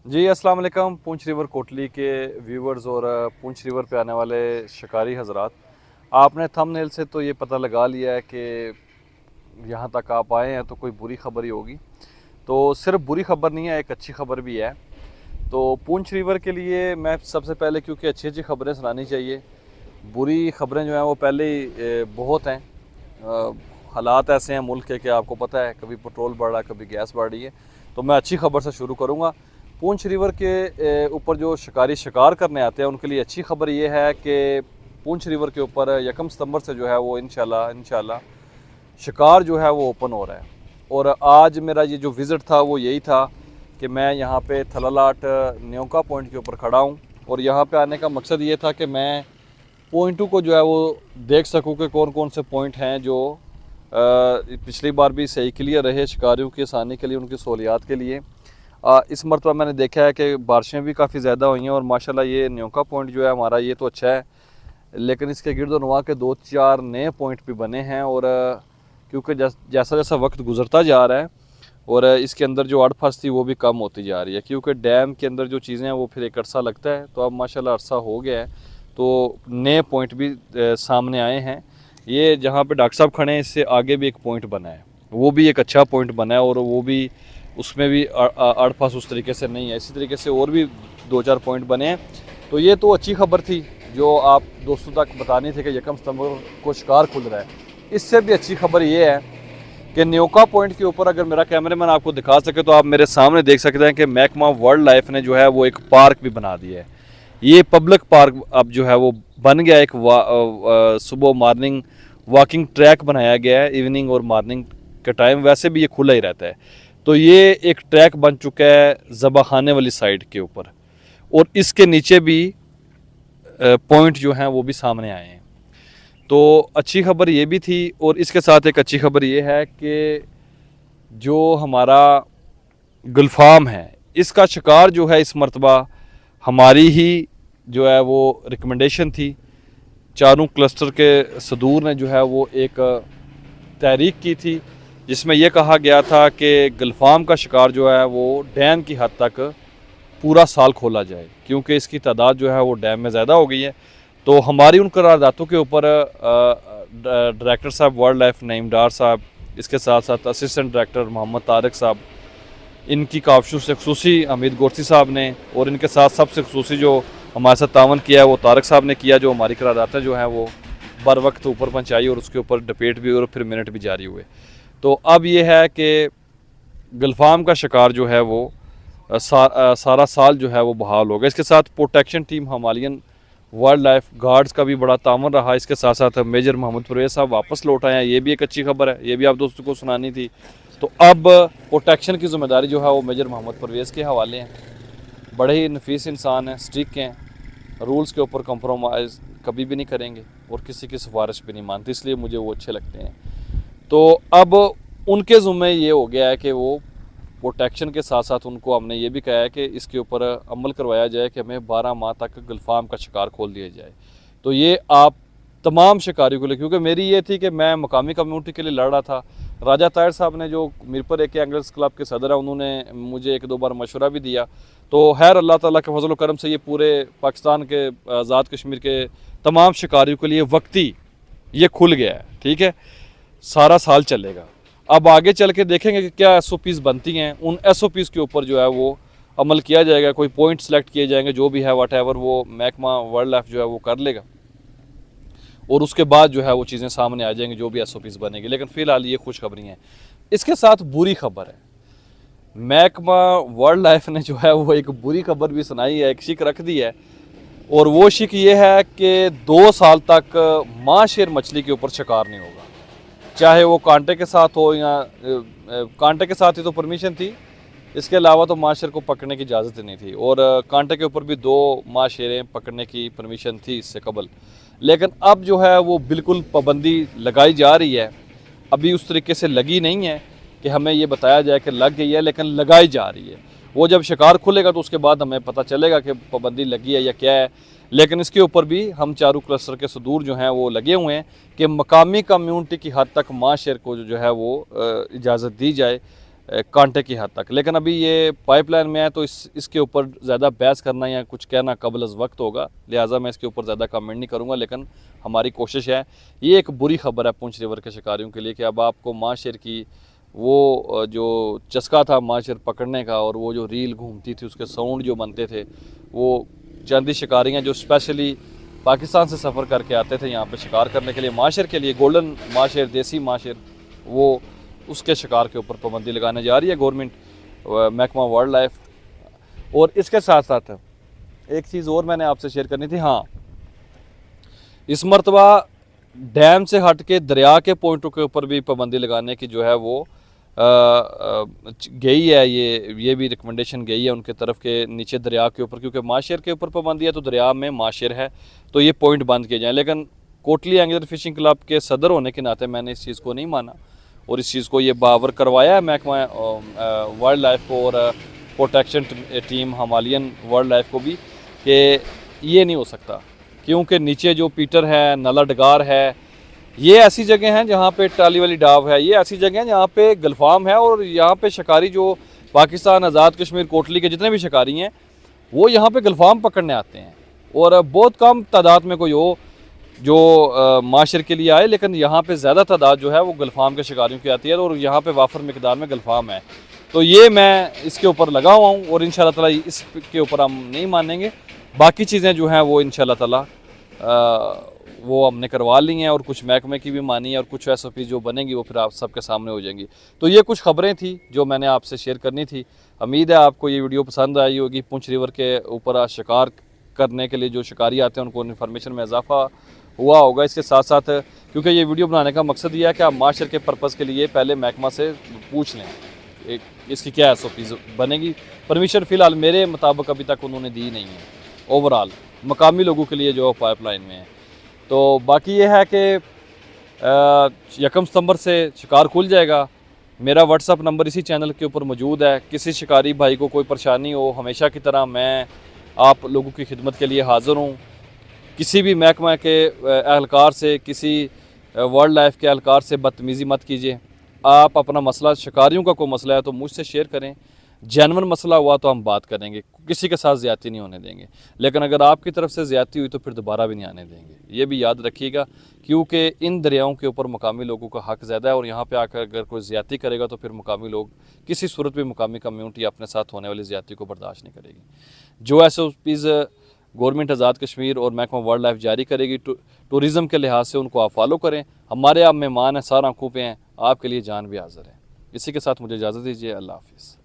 जी अस्सलाम वालेकुम। पूंछ रिवर कोटली के व्यूवर्स और पूंछ रिवर पे आने वाले शिकारी हजरात, आपने थंबनेल से तो ये पता लगा लिया है कि यहाँ तक आप आए हैं तो कोई बुरी खबर ही होगी। तो सिर्फ बुरी खबर नहीं है, एक अच्छी खबर भी है। तो पूंछ रिवर के लिए मैं सबसे पहले, क्योंकि अच्छी अच्छी खबरें सुनानी चाहिए, बुरी खबरें जो हैं वो पहले ही बहुत हैं। हालात ऐसे हैं मुल्क के कि आपको पता है, कभी पेट्रोल बढ़ रहा है, कभी गैस बढ़ रही है। तो मैं अच्छी खबर से शुरू करूँगा। पूंछ रिवर के ऊपर जो शिकारी शिकार करने आते हैं उनके लिए अच्छी खबर ये है कि पूंछ रिवर के ऊपर 1 सितंबर से जो है वो इंशाल्लाह शिकार जो है वो ओपन हो रहा है। और आज मेरा ये जो विज़िट था वो यही था कि मैं यहाँ पे थलालाट न्योका पॉइंट के ऊपर खड़ा हूँ। और यहाँ पे आने का मकसद ये था कि मैं पॉइंटों को जो है वो देख सकूँ कि कौन कौन से पॉइंट हैं जो पिछली बार भी सही क्लियर रहे शिकारियों की आसानी के लिए, उनकी सहूलियात के लिए। इस मरतबा मैंने देखा है कि बारिशें भी काफ़ी ज़्यादा हुई हैं और माशाल्लाह ये न्योका पॉइंट जो है हमारा ये तो अच्छा है, लेकिन इसके गिरदोनवा के 2-4 नए पॉइंट भी बने हैं। और क्योंकि जैसा जैसा वक्त गुजरता जा रहा है और इसके अंदर जो अड़फस थी वो भी कम होती जा रही है, क्योंकि डैम के अंदर जो चीज़ें हैं वो फिर एक अरसा लगता है। तो अब माशाल्लाह अरसा हो गया है, तो नए पॉइंट भी सामने आए हैं। ये जहाँ पे डॉक्टर साहब खड़े हैं इससे आगे भी एक पॉइंट बना है, वो भी एक अच्छा पॉइंट बना है और वो भी उसमें भी अड़फस उस तरीके से नहीं है। इसी तरीके से और भी 2-4 पॉइंट बने हैं। तो ये तो अच्छी खबर थी जो आप दोस्तों तक बतानी थी कि 1 सितंबर को शिकार खुल रहा है। इससे भी अच्छी खबर ये है कि न्योका पॉइंट के ऊपर, अगर मेरा कैमरामैन आपको दिखा सके तो आप मेरे सामने देख सकते हैं कि महकमा वाइल्ड लाइफ ने जो है वो एक पार्क भी बना दिया है। ये पब्लिक पार्क अब जो है वो बन गया। एक सुबह मॉर्निंग वॉकिंग ट्रैक बनाया गया है, इवनिंग और मॉर्निंग के टाइम वैसे भी ये खुला ही रहता है। तो ये एक ट्रैक बन चुका है ज़बाखाने वाली साइड के ऊपर, और इसके नीचे भी पॉइंट जो हैं वो भी सामने आए हैं। तो अच्छी खबर ये भी थी। और इसके साथ एक अच्छी खबर ये है कि जो हमारा गुलफाम है इसका शिकार जो है इस मरतबा हमारी ही जो है वो रिकमेंडेशन थी। चारों क्लस्टर के सदूर ने जो है वो एक तहरीक की थी जिसमें यह कहा गया था कि गुलफाम का शिकार जो है वो डैम की हद तक पूरा साल खोला जाए, क्योंकि इसकी तादाद जो है वो डैम में ज़्यादा हो गई है। तो हमारी उन करारदातों के ऊपर डायरेक्टर साहब वाइल्ड लाइफ नईम डार साहब, इसके साथ साथ असिस्टेंट डायरेक्टर मोहम्मद तारिक साहब, इनकी काफशू से खसूसी हमीद गोरसी साहब ने, और इनके साथ सबसे खसूसी जो हमारे साथ तावन किया है वो तारक साहब ने किया, जो हमारी करारदातें जो हैं वो बर वक्त ऊपर पहुँचाई और उसके ऊपर डिबेट भी और फिर मिनट भी जारी हुए। तो अब ये है कि गुलफाम का शिकार जो है वो सारा साल जो है वो बहाल होगा। इसके साथ protection team Himalayan wild life guards का भी बड़ा तामन रहा। इसके साथ साथ मेजर मोहम्मद परवेज़ साहब वापस लौट आए हैं, ये भी एक अच्छी खबर है, ये भी आप दोस्तों को सुनानी थी। तो अब प्रोटेक्शन की ज़िम्मेदारी जो है वो मेजर मोहम्मद परवेज़ के हवाले हैं। बड़े ही नफीस इंसान हैं, स्ट्रिक्ट हैं, रूल्स के ऊपर कंप्रोमाइज़ कभी भी नहीं करेंगे और किसी की सिफारिश भी नहीं मानते, इसलिए मुझे वो अच्छे लगते हैं। तो अब उनके ज़ुम्मे ये हो गया है कि वो प्रोटेक्शन के साथ साथ उनको हमने ये भी कहा है कि इसके ऊपर अमल करवाया जाए कि हमें 12 माह तक गुलफाम का शिकार खोल दिया जाए। तो ये आप तमाम शिकारियों के लिए, क्योंकि मेरी ये थी कि मैं मकामी कम्यूनिटी के लिए लड़ रहा था। राजा ताहिर साहब ने, जो मीरपुर एक एंगल्स क्लब के सदर हैं, उन्होंने मुझे 1-2 बार मशवरा भी दिया। तो खैर अल्लाह ताला के फजल करम से ये पूरे पाकिस्तान के आज़ाद कश्मीर के तमाम शिकारियों के लिए वक्ती ये खुल गया है। ठीक है, सारा साल चलेगा। अब आगे चल के देखेंगे कि क्या SOPs बनती हैं, उन SOPs के ऊपर जो है वो अमल किया जाएगा। कोई पॉइंट सेलेक्ट किए जाएंगे, जो भी है वट एवर वो महकमा वाइल्ड लाइफ जो है वो कर लेगा, और उसके बाद जो है वो चीज़ें सामने आ जाएंगी जो भी SOPs बनेगी। लेकिन फ़िलहाल ये खुशखबरी हैं। इसके साथ बुरी खबर है, महकमा वाइल्ड लाइफ ने जो है वो एक बुरी खबर भी सुनाई है, एक शिक रख दी है। और वो शिक ये है कि 2 साल तक माँ शेर मछली के ऊपर शिकार नहीं होगा, चाहे वो कांटे के साथ हो या कांटे के साथ ही तो परमिशन थी, इसके अलावा तो माशर को पकड़ने की इजाज़त नहीं थी। और कांटे के ऊपर भी 2 माशरें पकड़ने की परमिशन थी इससे कबल। लेकिन अब जो है वो बिल्कुल पाबंदी लगाई जा रही है। अभी उस तरीके से लगी नहीं है कि हमें ये बताया जाए कि लग गई है, लेकिन लगाई जा रही है। वो जब शिकार खुलेगा तो उसके बाद हमें पता चलेगा कि पाबंदी लगी है या क्या है। लेकिन इसके ऊपर भी हम चारों क्लस्टर के सदूर जो हैं वो लगे हुए हैं कि मकामी कम्यूनिटी की हद तक माँ शेर को जो है वो इजाज़त दी जाए। कांटे की हद तक। लेकिन अभी ये पाइपलाइन में है तो इसके ऊपर ज़्यादा बहस करना या कुछ कहना कबल वक्त होगा, लिहाजा मैं इसके ऊपर ज़्यादा कमेंट नहीं करूँगा। लेकिन हमारी कोशिश है, ये एक बुरी खबर है पुंछ रिवर के शिकारियों के लिए कि अब आपको माशेर की वो जो चस्का था माशेर पकड़ने का और वो जो रील घूमती थी उसके साउंड जो बनते थे, वो चंद शिकारी हैं जो स्पेशली पाकिस्तान से सफ़र करके आते थे यहाँ पे शिकार करने के लिए, माशेर के लिए, गोल्डन माशेर, देसी माशेर, वो उसके शिकार के ऊपर पाबंदी लगाने जा रही है गवर्नमेंट, महकमा वाइल्ड लाइफ। और इसके साथ साथ एक चीज़ और मैंने आपसे शेयर करनी थी। हाँ, इस मरतबा डैम से हट के दरिया के पॉइंटों के ऊपर भी पाबंदी लगाने की जो है वो गई है, ये भी रिकमेंडेशन गई है उनके तरफ के नीचे दरिया के ऊपर, क्योंकि माशेर के ऊपर पाबंदी है तो दरिया में माशेर है तो ये पॉइंट बंद किए जाएँ। लेकिन कोटली एंगलर फिशिंग क्लब के सदर होने के नाते मैंने इस चीज़ को नहीं माना और इस चीज़ को ये बावर करवाया है महकमा वाइल्ड लाइफ को और protection team Himalayan wild life को भी कि ये नहीं हो सकता, क्योंकि नीचे जो पीटर है, नला डगार है, ये ऐसी जगह हैं जहाँ पे टाली वाली डाव है, ये ऐसी जगह हैं जहाँ पे गलफाम है और यहाँ पे शिकारी जो पाकिस्तान आज़ाद कश्मीर कोटली के जितने भी शिकारी हैं वो यहाँ पे गलफाम पकड़ने आते हैं और बहुत कम तादाद में कोई हो जो माशर के लिए आए, लेकिन यहाँ पे ज़्यादा तादाद जो है वो गलफाम के शिकारियों की आती है और यहाँ पे वाफर मिकदार में गलफाम है। तो ये मैं इसके ऊपर लगा हुआ हूँ और इंशाल्लाह ताला इसके ऊपर हम नहीं मानेंगे। बाकी चीज़ें जो हैं वो इंशाल्लाह ताला वो हमने करवा ली हैं और कुछ महकमे की भी मानी है और कुछ SOP जो बनेंगी वो फिर आप सबके सामने हो जाएंगी। तो ये कुछ खबरें थी जो मैंने आपसे शेयर करनी थी। उम्मीद है आपको ये वीडियो पसंद आई होगी। पुंछ रिवर के ऊपर शिकार करने के लिए जो शिकारी आते हैं उनको इन्फॉर्मेशन में इजाफा हुआ होगा। इसके साथ साथ क्योंकि ये वीडियो बनाने का मकसद ये है कि आप माशर के पर्पज़ के लिए पहले महकमा से पूछ लें इसकी क्या SOP बनेगी। परमिशन फ़िलहाल मेरे मुताबिक अभी तक उन्होंने दी नहीं है ओवरऑल मकामी लोगों के लिए जो पाइपलाइन में है। तो बाकी ये है कि 1 सितंबर से शिकार खुल जाएगा। मेरा व्हाट्सअप नंबर इसी चैनल के ऊपर मौजूद है। किसी शिकारी भाई को कोई परेशानी हो, हमेशा की तरह मैं आप लोगों की खिदमत के लिए हाज़िर हूँ। किसी भी महकमा के एहलकार से, किसी वाइल्ड लाइफ के एहलकार से बदतमीज़ी मत कीजिए। आप अपना मसला, शिकारियों का कोई मसला है तो मुझसे शेयर करें, जेन्युइन मसला हुआ तो हम बात करेंगे, किसी के साथ ज़्यादती नहीं होने देंगे। लेकिन अगर आपकी तरफ से ज़्यादती हुई तो फिर दोबारा भी नहीं आने देंगे, ये भी याद रखिएगा, क्योंकि इन दरियाओं के ऊपर मुकामी लोगों का हक़ ज़्यादा है और यहाँ पे आकर अगर कोई ज़्यादती करेगा तो फिर मुकामी लोग किसी सूरत में मुकामी कम्यूनिटी अपने साथ होने वाली ज़्यादती को बर्दाश्त नहीं करेगी। जो SOPs गवर्नमेंट आज़ाद कश्मीर और महकमा वाइल्ड लाइफ जारी करेगी टूरिज़म के लिहाज से उनको आप फॉलो करें। हमारे आप मेहमान हैं, सारा आंखों पे हैं, आपके लिए जान भी हाज़िर है। इसी के साथ मुझे इजाज़त दीजिए। अल्लाह हाफ़िज़।